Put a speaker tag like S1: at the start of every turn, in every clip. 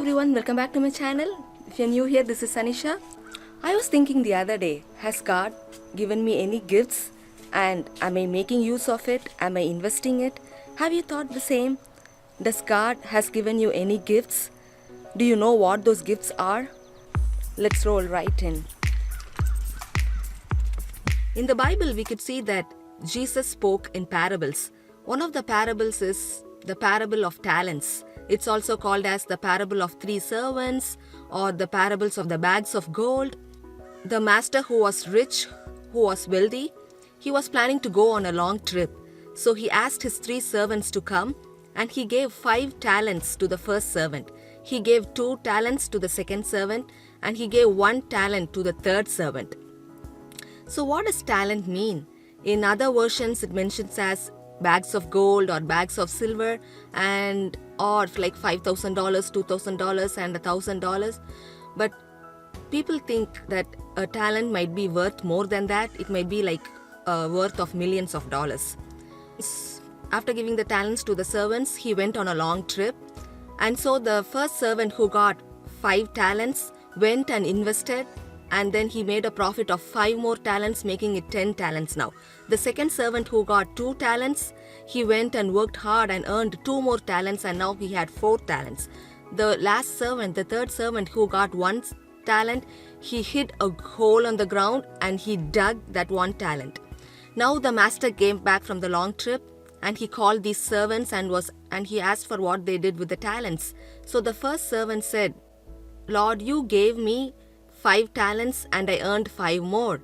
S1: everyone, welcome back to my channel. If you're new here, this is Sanisha. I was thinking the other day, has God given me any gifts and am I making use of it? Am I investing it? Have you thought the same? Does God has given you any gifts? Do you know what those gifts are? Let's roll right in. In the Bible, we could see that Jesus spoke in parables. One of the parables is the parable of talents. It's also called as the parable of 3 servants or the parables of the bags of gold. The master who was rich, who was wealthy, he was planning to go on a long trip. So he asked his 3 servants to come and he gave 5 talents to the first servant. He gave 2 talents to the second servant and he gave 1 talent to the third servant. So what does talent mean? In other versions it mentions as bags of gold or bags of silver and or like $5,000, $2,000 and $1,000. But people think that a talent might be worth more than that. It might be like worth of millions of dollars. After giving the talents to the servants, he went on a long trip. And so the first servant who got 5 talents went and invested, and then he made a profit of 5 more talents, making it 10 talents now. The second servant who got 2 talents, he went and worked hard and earned 2 more talents, and now he had 4 talents. The last servant, the third servant who got 1 talent, he hid a hole on the ground and he dug that 1 talent. Now the master came back from the long trip and he called these servants and he asked for what they did with the talents. So the first servant said, "Lord, you gave me 5 talents and I earned 5 more."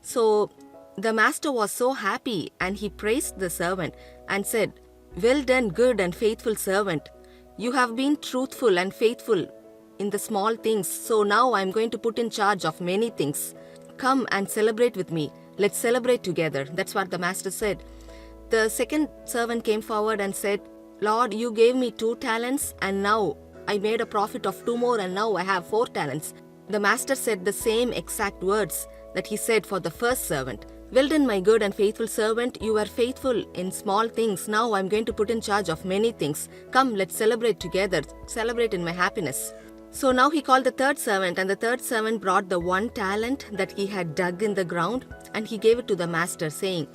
S1: So the master was so happy and he praised the servant and said, "Well done, good and faithful servant. You have been truthful and faithful in the small things, so now I'm going to put in charge of many things. Come and celebrate with me. Let's celebrate together." That's what the master said. The second servant came forward and said, "Lord, you gave me 2 talents and now I made a profit of 2 more and now I have 4 talents. The master said the same exact words that he said for the first servant. "Well done, my good and faithful servant. You were faithful in small things. Now I'm going to put in charge of many things. Come, let's celebrate together. Celebrate in my happiness." So now he called the third servant, and the third servant brought the 1 talent that he had dug in the ground and he gave it to the master, saying,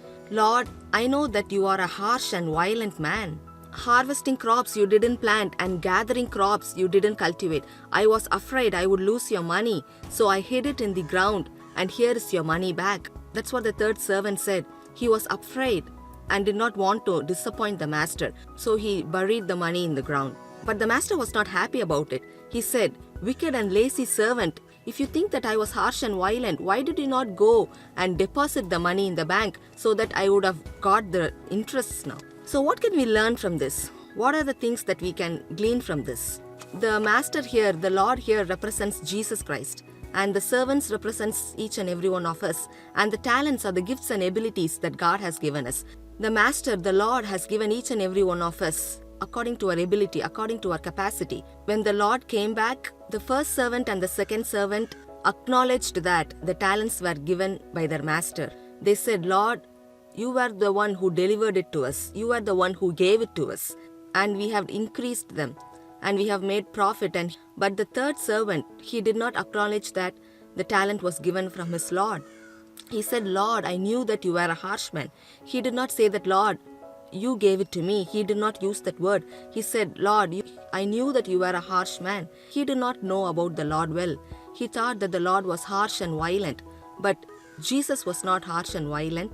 S1: "Lord, I know that you are a harsh and violent man. Harvesting crops you didn't plant and gathering crops you didn't cultivate. I was afraid I would lose your money, so I hid it in the ground, and here is your money back." That's what the third servant said. He was afraid and did not want to disappoint the master, so he buried the money in the ground. But the master was not happy about it. He said, "Wicked and lazy servant, if you think that I was harsh and violent, why did you not go and deposit the money in the bank so that I would have got the interests now?" So what can we learn from this? What are the things that we can glean from this? The master here, the Lord here represents Jesus Christ, and the servants represents each and every one of us, and the talents are the gifts and abilities that God has given us. The master, the Lord, has given each and every one of us according to our ability, according to our capacity. When the Lord came back, the first servant and the second servant acknowledged that the talents were given by their master. They said, "Lord, you were the one who delivered it to us. You were the one who gave it to us. And we have increased them. And we have made profit." But the third servant, he did not acknowledge that the talent was given from his Lord. He said, "Lord, I knew that you were a harsh man." He did not say that, "Lord, you gave it to me." He did not use that word. He said, "Lord, I knew that you were a harsh man." He did not know about the Lord well. He thought that the Lord was harsh and violent. But Jesus was not harsh and violent.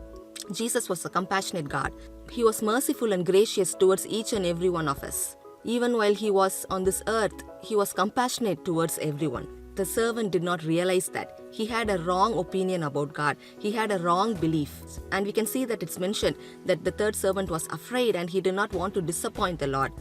S1: Jesus was a compassionate God. He was merciful and gracious towards each and every one of us. Even while he was on this earth, he was compassionate towards everyone. The servant did not realize that. He had a wrong opinion about God. He had a wrong belief. And we can see that it's mentioned that the third servant was afraid and he did not want to disappoint the Lord.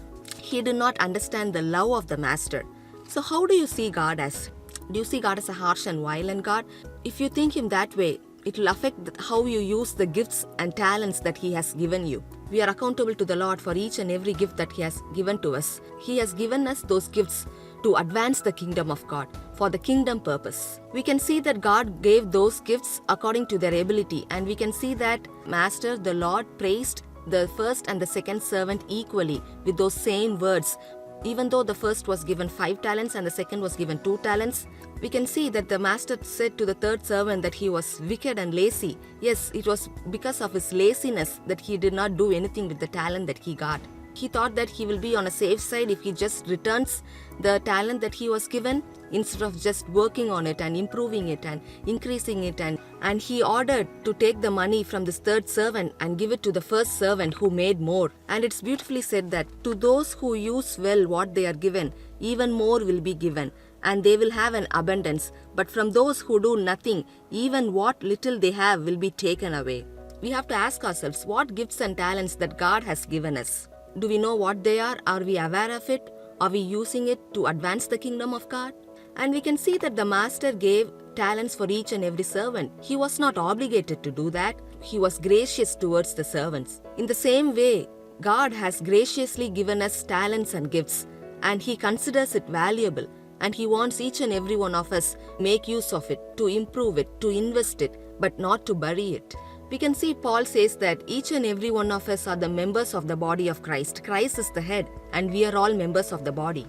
S1: He did not understand the love of the master. So how do you see God as? Do you see God as a harsh and violent God? If you think him that way, it will affect how you use the gifts and talents that he has given you. We are accountable to the Lord for each and every gift that he has given to us. He has given us those gifts to advance the kingdom of God, for the kingdom purpose. We can see that God gave those gifts according to their ability, and we can see that Master, the Lord, praised the first and the second servant equally with those same words. Even though the first was given 5 talents and the second was given 2 talents, we can see that the master said to the third servant that he was wicked and lazy. Yes, it was because of his laziness that he did not do anything with the talent that he got. He thought that he will be on a safe side if he just returns the talent that he was given instead of just working on it and improving it and increasing it. And he ordered to take the money from this third servant and give it to the first servant who made more. And it's beautifully said that to those who use well what they are given, even more will be given, and they will have an abundance. But from those who do nothing, even what little they have will be taken away. We have to ask ourselves, what gifts and talents that God has given us? Do we know what they are? Are we aware of it? Are we using it to advance the kingdom of God? And we can see that the master gave talents for each and every servant. He was not obligated to do that. He was gracious towards the servants. In the same way, God has graciously given us talents and gifts, and He considers it valuable, and He wants each and every one of us to make use of it, to improve it, to invest it, but not to bury it. We can see Paul says that each and every one of us are the members of the body of Christ. Christ is the head, and we are all members of the body.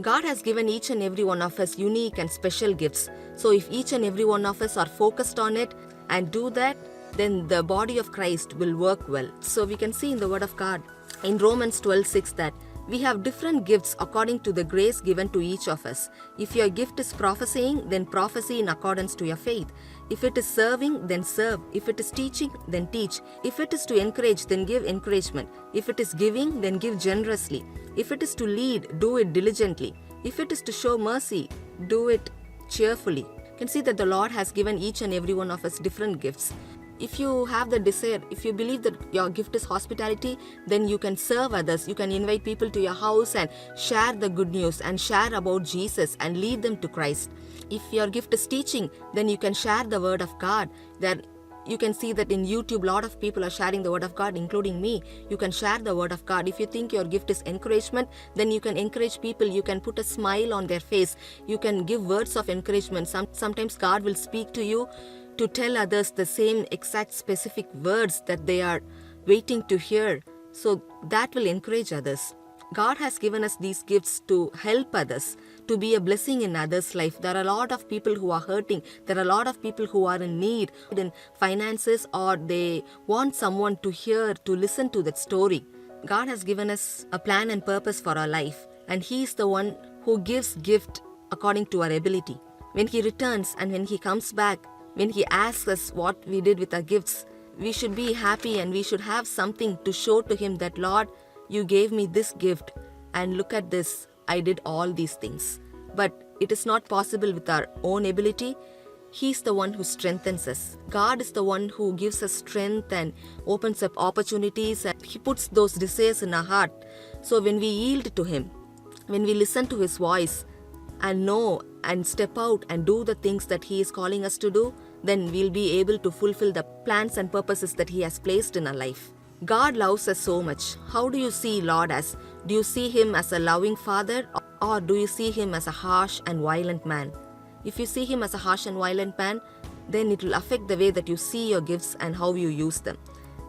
S1: God has given each and every one of us unique and special gifts. So if each and every one of us are focused on it and do that, then the body of Christ will work well. So we can see in the Word of God, in Romans 12:6, that we have different gifts according to the grace given to each of us. If your gift is prophesying, then prophesy in accordance to your faith. If it is serving, then serve. If it is teaching, then teach. If it is to encourage, then give encouragement. If it is giving, then give generously. If it is to lead, do it diligently. If it is to show mercy, do it cheerfully. You can see that the Lord has given each and every one of us different gifts. If you have the desire, if you believe that your gift is hospitality, then you can serve others. You can invite people to your house and share the good news and share about Jesus and lead them to Christ. If your gift is teaching, then you can share the word of God. That you can see that in YouTube, a lot of people are sharing the word of God, including me. You can share the word of God. If you think your gift is encouragement, then you can encourage people. You can put a smile on their face. You can give words of encouragement. Sometimes God will speak to you to tell others the same exact specific words that they are waiting to hear. So that will encourage others. God has given us these gifts to help others, to be a blessing in others' life. There are a lot of people who are hurting. There are a lot of people who are in need in finances, or they want someone to hear, to listen to that story. God has given us a plan and purpose for our life, and He is the one who gives gift according to our ability. When He returns and when He comes back, when He asks us what we did with our gifts, we should be happy and we should have something to show to Him that, Lord, you gave me this gift, and look at this, I did all these things. But it is not possible with our own ability. He's the one who strengthens us. God is the one who gives us strength and opens up opportunities, and He puts those desires in our heart. So when we yield to Him, when we listen to His voice and know and step out and do the things that He is calling us to do, then we'll be able to fulfill the plans and purposes that He has placed in our life. God loves us so much. How do you see Lord as? Do you see Him as a loving Father, or do you see Him as a harsh and violent man? If you see Him as a harsh and violent man, then it will affect the way that you see your gifts and how you use them.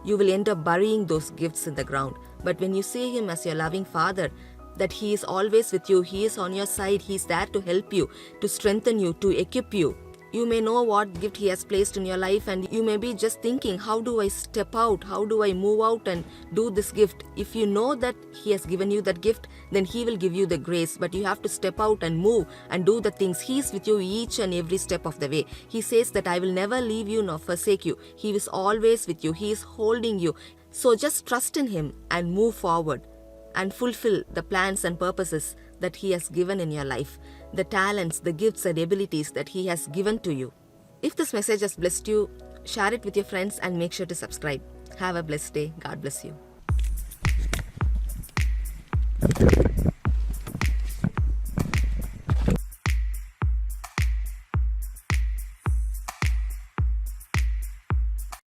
S1: You will end up burying those gifts in the ground. But when you see Him as your loving Father, that He is always with you, He is on your side, He is there to help you, to strengthen you, to equip you. You may know what gift He has placed in your life, and you may be just thinking, how do I step out? How do I move out and do this gift? If you know that He has given you that gift, then He will give you the grace. But you have to step out and move and do the things. He is with you each and every step of the way. He says that I will never leave you nor forsake you. He is always with you. He is holding you. So just trust in Him and move forward and fulfill the plans and purposes that He has given in your life, the talents, the gifts and abilities that He has given to you. If this message has blessed you, share it with your friends and make sure to subscribe. Have a blessed day. God bless you.